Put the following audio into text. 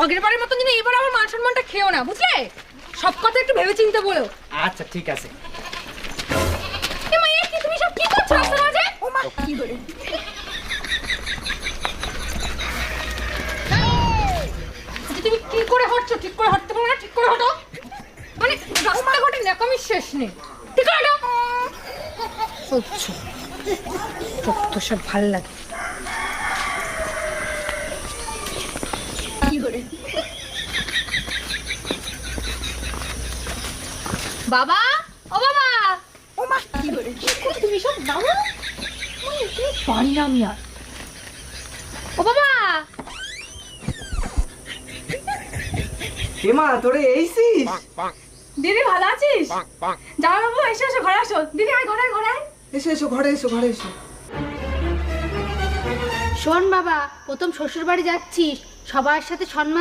আগের বারের মতন যেন এবার আমার মান সম্মানটা খেও না, বুঝলে? সব কথা একটু ভেবে চিন্তে বলো। আচ্ছা ঠিক আছে। এ মা, কি তুমি সব কি করছো রাস্তার মাঝে? ও মা, কি করে? তুমি কি করে হাঁটছো? ঠিক করে হাঁটতে পারো না? ঠিক করে হাঁটো। মানে রাস্তায় ঘাটে ন্যাকামির শেষ নেই। ঠিক করে হাঁটো। সহ্য তো সব ভাল লাগে। কি করে? বাবা, ও বাবা, ও মা, কি করে? তুমি সব নামো। তুমি পারি না আমি আর। ও বাবা, এমা তোরে এইছিস? দিদি ভালো আছিস? জামা বাবু এসো এসো, ঘরে আসো। দিদি আয়, ঘরে ঘরে আয়। এসো এসো, ঘরে এসো, ঘরে এসো। শোন বাবা, প্রথম শ্বশুর বাড়ি যাচ্ছিস, সবার সাথে সম্মান